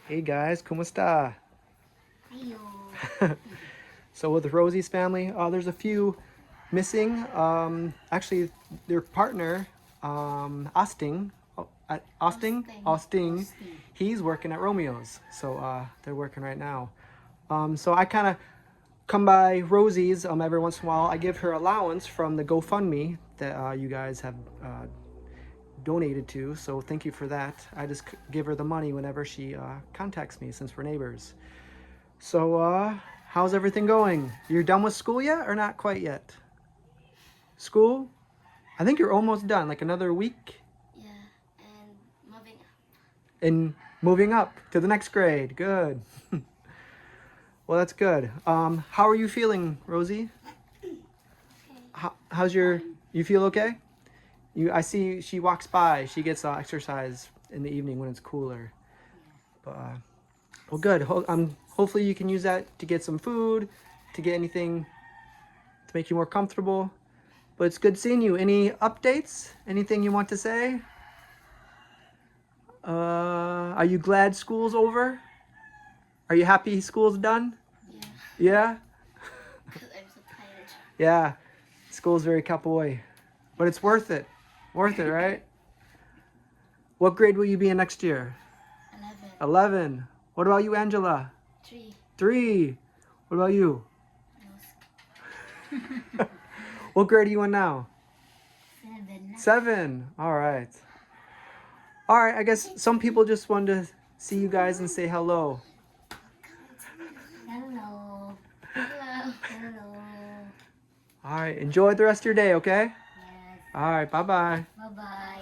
Hey guys, kumusta? Ayo. So with Rosie's family, there's a few missing. Actually, their partner, Austin, Austin, he's working at Romeo's. So they're working right now. So I kind of come by Rosie's every once in a while. I give her allowance from the GoFundMe that you guys have donated to. So thank you for that. I just give her the money whenever she contacts me since we're neighbors. So how's everything going? You're done with school yet or not quite yet? School? I think you're almost done, like another week. Yeah, and moving up. And moving up to the next grade. Good. Well, that's good. How are you feeling, Rosie? How's your? You feel okay? I see she walks by. She gets exercise in the evening when it's cooler. But well, good. Hopefully you can use that to get some food, to get anything to make you more comfortable. But it's good seeing you. Any updates? Anything you want to say? Are you glad school's over? Are you happy school's done? Yeah, Yeah? because I'm so tired. Yeah. School's very kapoy. But it's worth it. Worth it, right? What grade will you be in next year? 11. 11. What about you, Angela? 3. 3. What about you? No. What grade are you in now? 7. 7. All right. All right. I guess some people just wanted to see you guys and say hello. Hello. Hello. Hello. All right. Enjoy the rest of your day, okay? Yes. All right. Bye-bye. Bye-bye.